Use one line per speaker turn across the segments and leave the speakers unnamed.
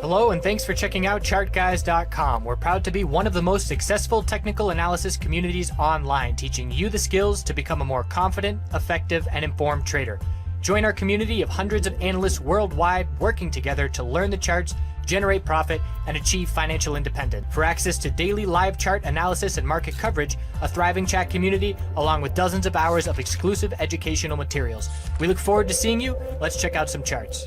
Hello and thanks for checking out ChartGuys.com. We're proud to be one of the most successful technical analysis communities online, teaching you the skills to become a more confident, effective, and informed trader. Join our community of hundreds of analysts worldwide working together to learn the charts, generate profit, and achieve financial independence. For access to daily live chart analysis and market coverage, a thriving chat community, along with dozens of hours of exclusive educational materials. We look forward to seeing you. Let's check out some charts.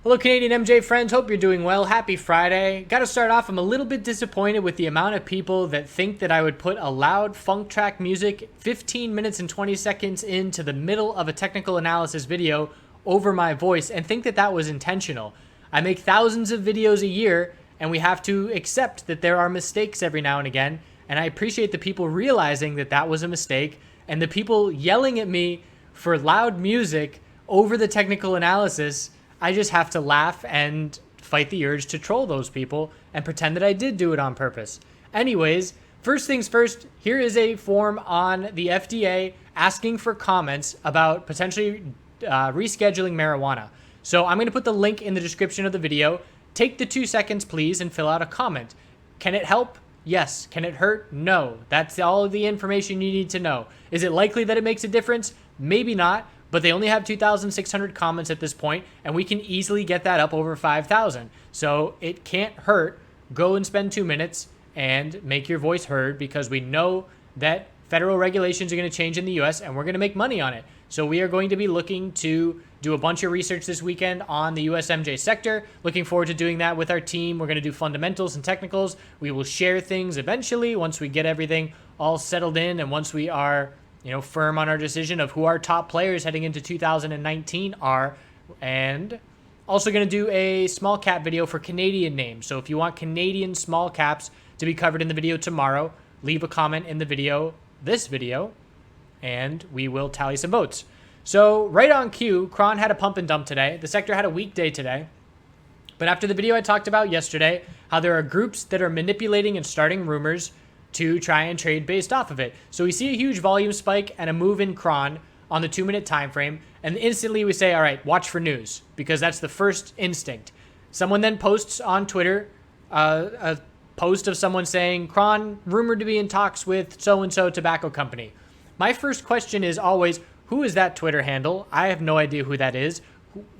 Hello Canadian MJ friends, hope you're doing well. Happy Friday. Gotta start off, I'm a little bit disappointed with the amount of people that think that I would put a loud funk track music 15 minutes and 20 seconds into the middle of a technical analysis video over my voice and think that that was intentional. I make thousands of videos a year and we have to accept that there are mistakes every now and again, and I appreciate the people realizing that that was a mistake and the people yelling at me for loud music over the technical analysis. I just have to laugh and fight the urge to troll those people and pretend that I did do it on purpose. Anyways, first things first, here is a form on the FDA asking for comments about potentially rescheduling marijuana. So I'm going to put the link in the description of the video. Take the 2 seconds, please, and fill out a comment. Can it help? Yes. Can it hurt? No. That's all of the information you need to know. Is it likely that it makes a difference? Maybe not. But they only have 2,600 comments at this point, and we can easily get that up over 5,000. So it can't hurt. Go and spend 2 minutes and make your voice heard, because we know that federal regulations are going to change in the US and we're going to make money on it. So we are going to be looking to do a bunch of research this weekend on the USMJ sector. Looking forward to doing that with our team. We're going to do fundamentals and technicals. We will share things eventually once we get everything all settled in and once we are firm on our decision of who our top players heading into 2019 are. And also going to do a small cap video for Canadian names. So if you want Canadian small caps to be covered in the video tomorrow, leave a comment in the video, this video, and we will tally some votes. So right on cue, Cron had a pump and dump today. The sector had a weak day today. But after the video I talked about yesterday, how there are groups that are manipulating and starting rumors to try and trade based off of it. So we see a huge volume spike and a move in Cron on the 2-minute time frame, and instantly we say, all right, watch for news, because that's the first instinct. Someone then posts on Twitter a post of someone saying, Cron rumored to be in talks with so-and-so tobacco company. My first question is always, who is that Twitter handle? I have no idea who that is.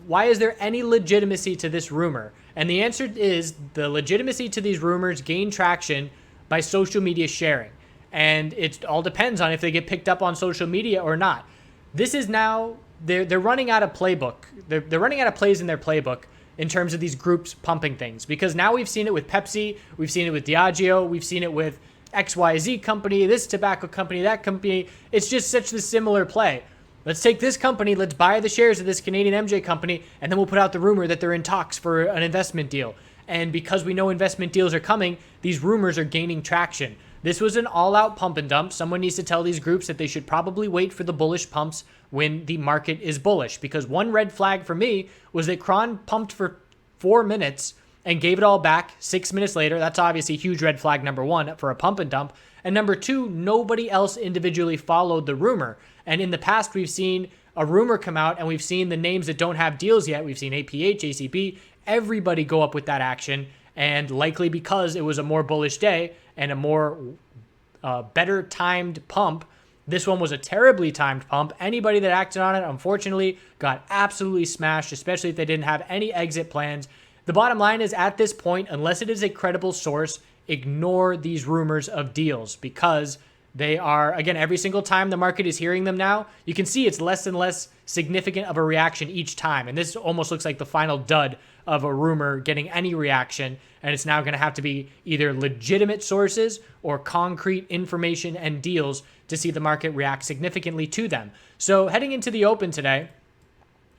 Why is there any legitimacy to this rumor? And the answer is the legitimacy to these rumors gain traction by social media sharing. And it all depends on if they get picked up on social media or not. This is now, they're running out of playbook. They're running out of plays in their playbook in terms of these groups pumping things. Because now we've seen it with Pepsi, we've seen it with Diageo, we've seen it with XYZ company, this tobacco company, that company. It's just such a similar play. Let's take this company, let's buy the shares of this Canadian MJ company, and then we'll put out the rumor that they're in talks for an investment deal. And because we know investment deals are coming, these rumors are gaining traction. This was an all-out pump and dump. Someone needs to tell these groups that they should probably wait for the bullish pumps when the market is bullish. Because one red flag for me was that Cron pumped for 4 minutes and gave it all back 6 minutes later. That's obviously huge red flag number one for a pump and dump. And number two, nobody else individually followed the rumor. And in the past, we've seen a rumor come out and we've seen the names that don't have deals yet. We've seen APH, ACB, everybody go up with that action, and likely because it was a more bullish day and a more better timed pump. This one was a terribly timed pump. Anybody that acted on it, unfortunately, got absolutely smashed, especially if they didn't have any exit plans. The bottom line is, at this point, unless it is a credible source, ignore these rumors of deals, because they are, again, every single time the market is hearing them now, you can see it's less and less significant of a reaction each time. And this almost looks like the final dud of a rumor getting any reaction. And it's now going to have to be either legitimate sources or concrete information and deals to see the market react significantly to them. So heading into the open today,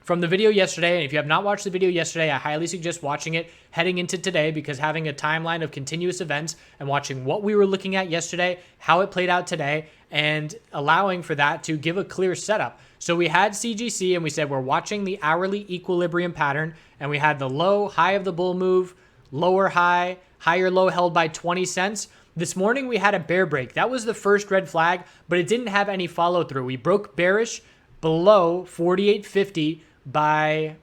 from the video yesterday, and if you have not watched the video yesterday, I highly suggest watching it heading into today, because having a timeline of continuous events and watching what we were looking at yesterday, how it played out today, and allowing for that to give a clear setup. So we had CGC and we said we're watching the hourly equilibrium pattern, and we had the low, high of the bull move, lower high, higher low held by 20 cents. This morning we had a bear break. That was the first red flag, but it didn't have any follow through. We broke bearish below 48.50 by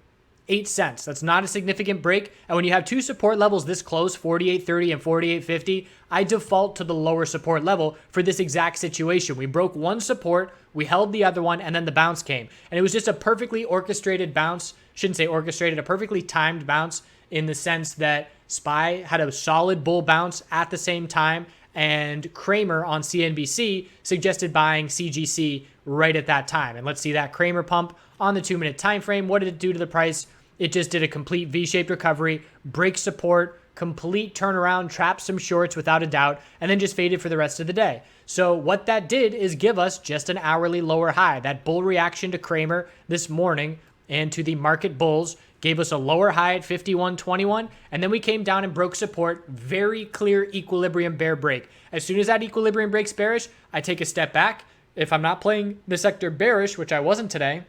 8 cents. That's not a significant break. And when you have two support levels this close, 48.30 and 48.50, I default to the lower support level for this exact situation. We broke one support, we held the other one, and then the bounce came. And it was just a perfectly orchestrated bounce. Shouldn't say orchestrated, a perfectly timed bounce in the sense that SPY had a solid bull bounce at the same time, and Kramer on CNBC suggested buying CGC right at that time. And let's see that Kramer pump on the 2-minute time frame. What did it do to the price? It just did a complete V-shaped recovery, break support, complete turnaround, trapped some shorts without a doubt, and then just faded for the rest of the day. So what that did is give us just an hourly lower high. That bull reaction to Kramer this morning and to the market bulls gave us a lower high at 51.21, and then we came down and broke support. Very clear equilibrium bear break. As soon as that equilibrium breaks bearish, I take a step back. If I'm not playing the sector bearish, which I wasn't today,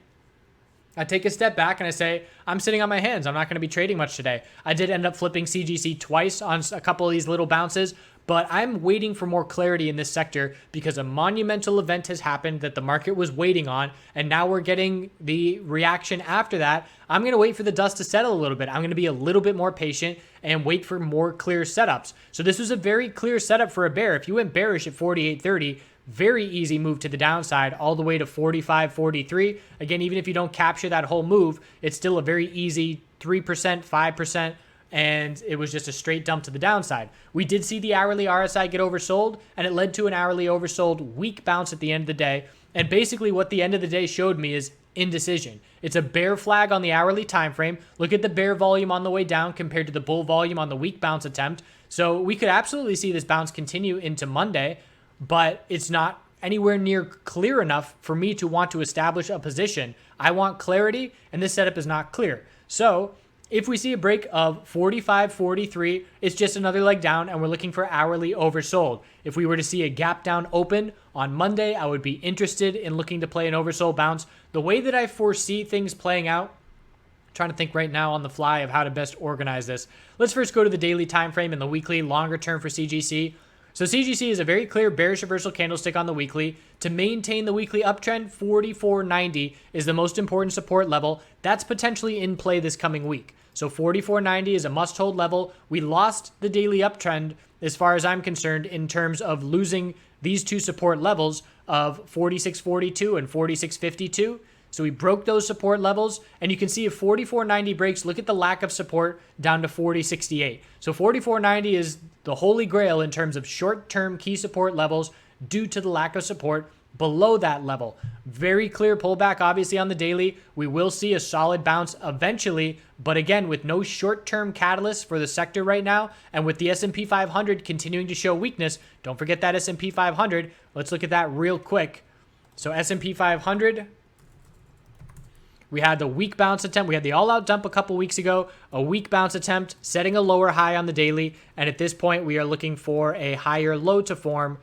I take a step back and I say, I'm sitting on my hands. I'm not going to be trading much today. I did end up flipping CGC twice on a couple of these little bounces, but I'm waiting for more clarity in this sector because a monumental event has happened that the market was waiting on, and now we're getting the reaction after that. I'm going to wait for the dust to settle a little bit. I'm going to be a little bit more patient and wait for more clear setups. So this was a very clear setup for a bear. If you went bearish at 48.30, very easy move to the downside all the way to 45.43. Again, even if you don't capture that whole move, it's still a very easy 3%, 5%, and it was just a straight dump to the downside. We did see the hourly RSI get oversold, and it led to an hourly oversold weak bounce at the end of the day. And basically what the end of the day showed me is indecision. It's a bear flag on the hourly time frame. Look at the bear volume on the way down compared to the bull volume on the weak bounce attempt. So we could absolutely see this bounce continue into Monday, but it's not anywhere near clear enough for me to want to establish a position. I want clarity, and this setup is not clear. So if we see a break of 45.43, it's just another leg down, and we're looking for hourly oversold. If we were to see a gap down open on Monday, I would be interested in looking to play an oversold bounce. The way that I foresee things playing out, I'm trying to think right now on the fly of how to best organize this. Let's first go to the daily time frame and the weekly, longer term for CGC. So CGC is a very clear bearish reversal candlestick on the weekly. To maintain the weekly uptrend, 44.90 is the most important support level. That's potentially in play this coming week. So 44.90 is a must-hold level. We lost the daily uptrend, as far as I'm concerned, in terms of losing these two support levels of 46.42 and 46.52. So we broke those support levels, and you can see if 44.90 breaks, look at the lack of support down to 40.68. So 44.90 is the holy grail in terms of short-term key support levels due to the lack of support below that level. Very clear pullback, obviously, on the daily. We will see a solid bounce eventually, but again, with no short-term catalyst for the sector right now, and with the S&P 500 continuing to show weakness, don't forget that S&P 500. Let's look at that real quick. So S&P 500... we had the weak bounce attempt. We had the all-out dump a couple weeks ago, a weak bounce attempt, setting a lower high on the daily. And at this point, we are looking for a higher low to form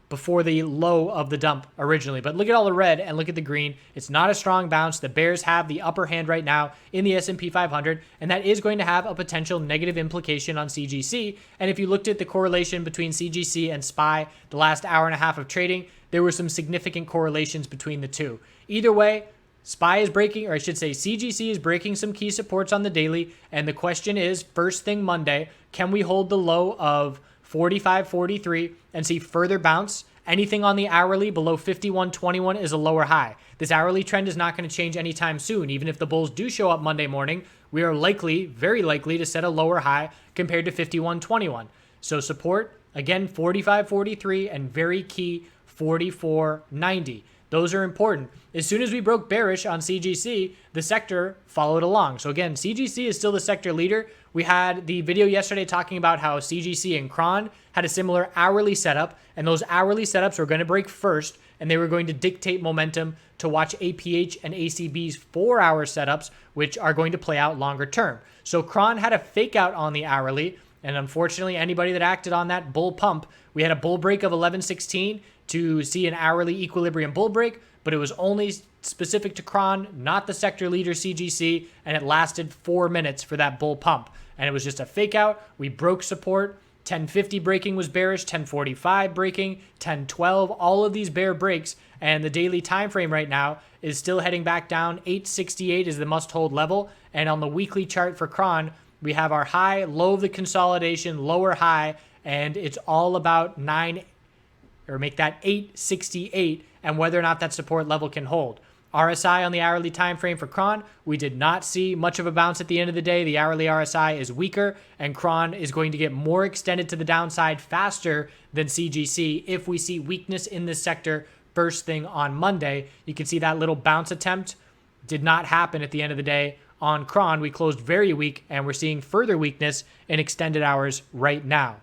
before the low of the dump originally. But look at all the red and look at the green. It's not a strong bounce. The bears have the upper hand right now in the S&P 500, and that is going to have a potential negative implication on CGC. And if you looked at the correlation between CGC and SPY the last hour and a half of trading, there were some significant correlations between the two. Either way, SPY is breaking, or I should say CGC is breaking some key supports on the daily, and the question is, first thing Monday, can we hold the low of 45.43 and see further bounce? Anything on the hourly below 51.21 is a lower high. This hourly trend is not going to change anytime soon. Even if the bulls do show up Monday morning, we are likely, very likely, to set a lower high compared to 51.21. So support, again, 45.43 and very key 44.90. Those are important. As soon as we broke bearish on CGC, the sector followed along. So again, CGC is still the sector leader. We had the video yesterday talking about how CGC and Cron had a similar hourly setup, and those hourly setups were going to break first, and they were going to dictate momentum to watch APH and ACB's 4-hour setups, which are going to play out longer term. So Cron had a fake out on the hourly, and unfortunately, anybody that acted on that bull pump, we had a bull break of 11.16 to see an hourly equilibrium bull break, but it was only specific to Cron, not the sector leader CGC, and it lasted 4 minutes for that bull pump. And it was just a fake out. We broke support. 1050 breaking was bearish, 1045 breaking, 1012, all of these bear breaks, and the daily time frame right now is still heading back down. 868 is the must hold level, and on the weekly chart for Cron, we have our high, low of the consolidation, lower high, and it's all about 868 and whether or not that support level can hold. RSI on the hourly time frame for Cron, we did not see much of a bounce at the end of the day. The hourly RSI is weaker, and Cron is going to get more extended to the downside faster than CGC if we see weakness in this sector first thing on Monday. You can see that little bounce attempt did not happen at the end of the day. On Cron, we closed very weak, and we're seeing further weakness in extended hours right now.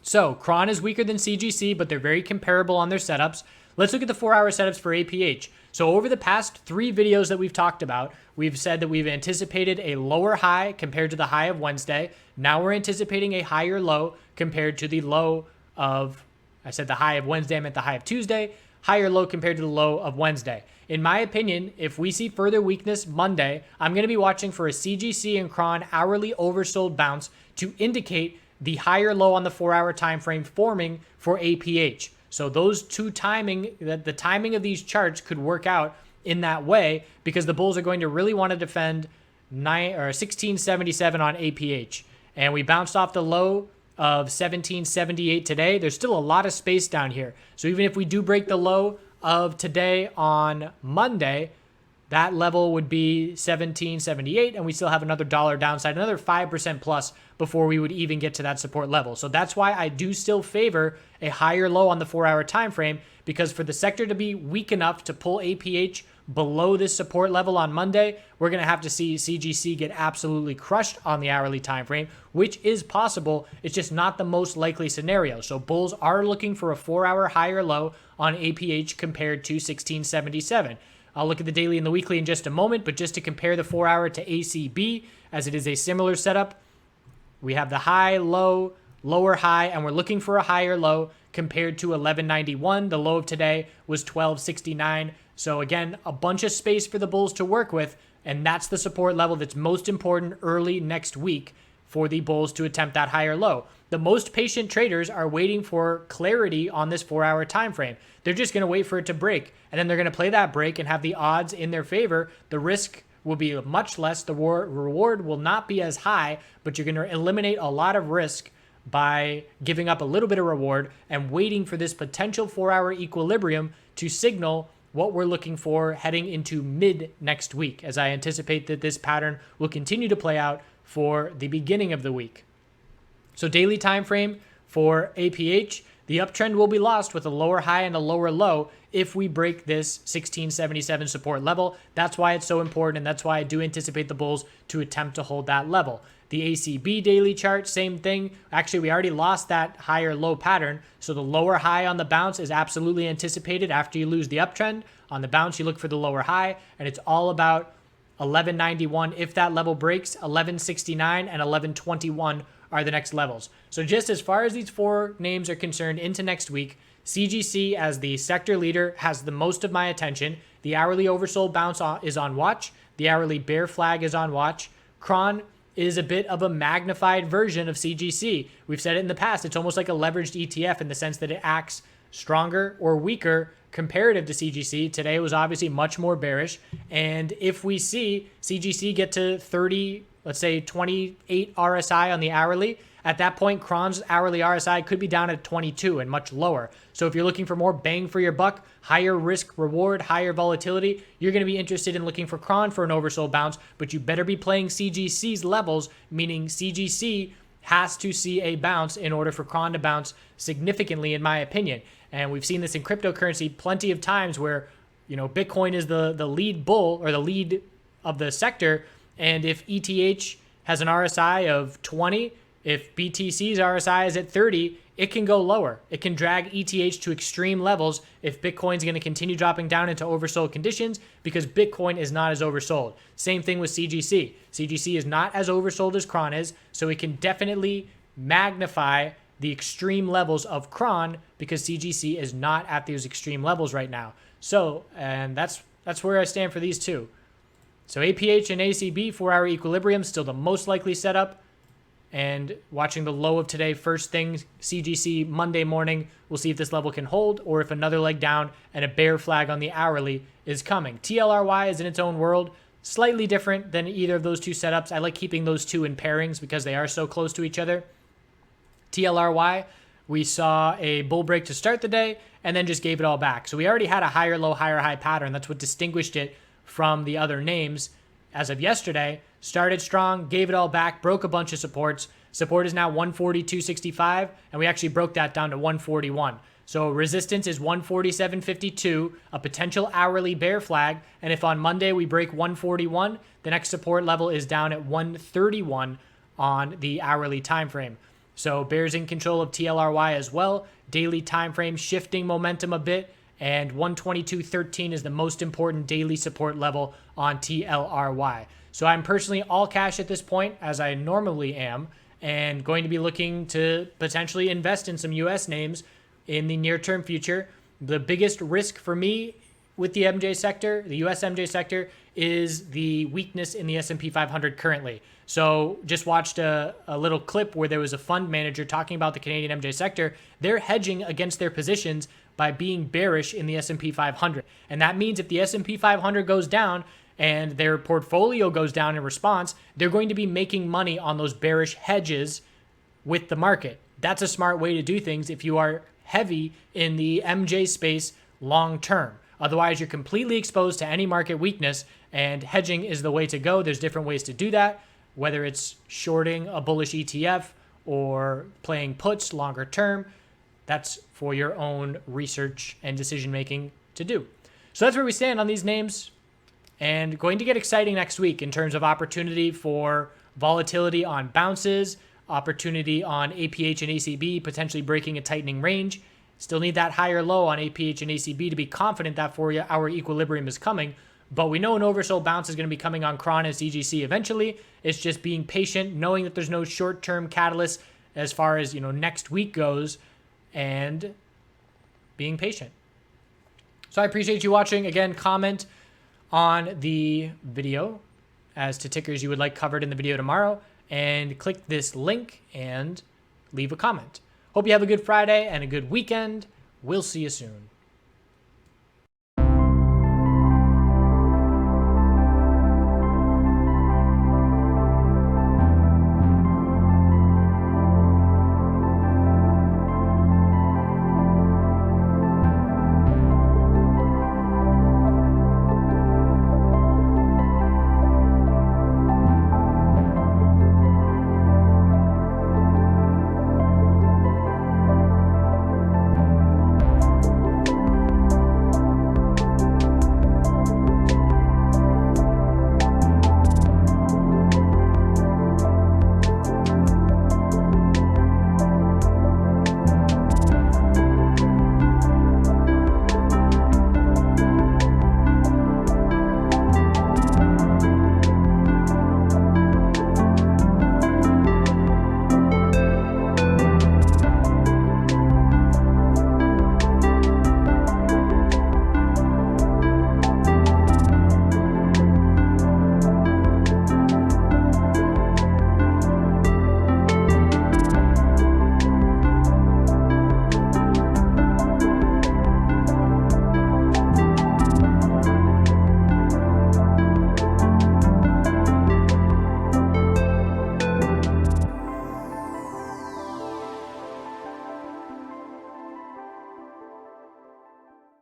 So Cron is weaker than CGC, but they're very comparable on their setups. Let's look at the 4-hour setups for APH. So over the past 3 videos that we've talked about, we've said that we've anticipated a lower high compared to the high of Wednesday. Now we're anticipating a higher low compared to the low of, I said the high of Wednesday, I meant the high of Tuesday, higher low compared to the low of Wednesday. In my opinion, if we see further weakness Monday, I'm going to be watching for a CGC and Cron hourly oversold bounce to indicate the higher low on the 4-hour time frame forming for APH. So those two the timing of these charts could work out in that way because the bulls are going to really want to defend 1677 on APH. And we bounced off the low of 1778 today. There's still a lot of space down here. So even if we do break the low of today on Monday, that level would be 1778, and we still have another dollar downside, another 5% plus before we would even get to that support level. So that's why I do still favor a higher low on the 4-hour time frame, because for the sector to be weak enough to pull APH below this support level on Monday, we're going to have to see CGC get absolutely crushed on the hourly time frame, which is possible. It's just not the most likely scenario. So bulls are looking for a 4-hour higher low on APH compared to 1677. I'll look at the daily and the weekly in just a moment, but just to compare the 4-hour to ACB, as it is a similar setup, we have the high, low, lower high, and we're looking for a higher low compared to 1191. The low of today was 1269. So again, a bunch of space for the bulls to work with, and that's the support level that's most important early next week for the bulls to attempt that higher low. The most patient traders are waiting for clarity on this 4-hour time frame. They're just going to wait for it to break, and then they're going to play that break and have the odds in their favor. The risk will be much less. The reward will not be as high, but you're going to eliminate a lot of risk by giving up a little bit of reward and waiting for this potential 4-hour equilibrium to signal what we're looking for heading into mid next week, as I anticipate that this pattern will continue to play out for the beginning of the week. So daily time frame for APH, the uptrend will be lost with a lower high and a lower low if we break this 1677 support level. That's why it's so important, and that's why I do anticipate the bulls to attempt to hold that level. The ACB daily chart, same thing. Actually, we already lost that higher low pattern, so the lower high on the bounce is absolutely anticipated after you lose the uptrend. On the bounce, you look for the lower high, and it's all about 1191. If that level breaks, 1169 and 1121 are the next levels. So just as far as these 4 names are concerned into next week, CGC as the sector leader has the most of my attention. The hourly oversold bounce is on watch. The hourly bear flag is on watch. Cron is a bit of a magnified version of CGC. We've said it in the past. It's almost like a leveraged ETF in the sense that it acts stronger or weaker comparative to CGC. Today was obviously much more bearish. And if we see CGC get to 30, let's say 28 RSI on the hourly, at that point, Cron's hourly RSI could be down at 22 and much lower. So if you're looking for more bang for your buck, higher risk reward, higher volatility, you're going to be interested in looking for Cron for an oversold bounce, but you better be playing CGC's levels, meaning CGC has to see a bounce in order for Cron to bounce significantly, in my opinion. And we've seen this in cryptocurrency plenty of times where, you know, Bitcoin is the lead bull or the lead of the sector. And if ETH has an RSI of 20, if BTC's RSI is at 30, it can go lower. It can drag ETH to extreme levels if Bitcoin's going to continue dropping down into oversold conditions because Bitcoin is not as oversold. Same thing with CGC. CGC is not as oversold as Cron is, so it can definitely magnify the extreme levels of Cron because CGC is not at those extreme levels right now. So, and that's where I stand for these two. So APH and ACB, 4-hour equilibrium, still the most likely setup. and watching the low of today. First thing, CGC Monday morning. We'll see if this level can hold or if another leg down and a bear flag on the hourly is coming. TLRY is in its own world, slightly different than either of those two setups. I like keeping those two in pairings because they are so close to each other. TLRY, we saw a bull break to start the day and then just gave it all back. So we already had a higher low, higher high pattern. That's what distinguished it from the other names as of yesterday. Started strong, gave it all back, broke a bunch of supports. Support is now 142.65, and we actually broke that down to 141. So resistance is 147.52, a potential hourly bear flag. And if on Monday we break 141, the next support level is down at 131 on the hourly time frame. So bears in control of TLRY as well. Daily time frame shifting momentum a bit, and 122.13 is the most important daily support level on TLRY. So I'm personally all cash at this point, as I normally am, and going to be looking to potentially invest in some US names in the near-term future. The biggest risk for me with the MJ sector, the US MJ sector, is the weakness in the S&P 500 currently. So just watched a little clip where there was a fund manager talking about the Canadian MJ sector. They're hedging against their positions by being bearish in the S&P 500. And that means if the S&P 500 goes down and their portfolio goes down in response, they're going to be making money on those bearish hedges with the market. That's a smart way to do things if you are heavy in the MJ space long term. Otherwise, you're completely exposed to any market weakness, and hedging is the way to go. There's different ways to do that, whether it's shorting a bullish ETF or playing puts longer term. That's for your own research and decision making to do. So that's where we stand on these names, and going to get exciting next week in terms of opportunity for volatility on bounces, opportunity on APH and ACB, potentially breaking a tightening range. Still need that higher low on APH and ACB to be confident that 4-hour equilibrium is coming. But we know an oversold bounce is going to be coming on CRON and CGC eventually. It's just being patient, knowing that there's no short-term catalyst as far as, next week goes, and being patient. So I appreciate you watching. Again, comment on the video as to tickers you would like covered in the video tomorrow, and click this link and leave a comment. Hope you have a good Friday and a good weekend. We'll see you soon.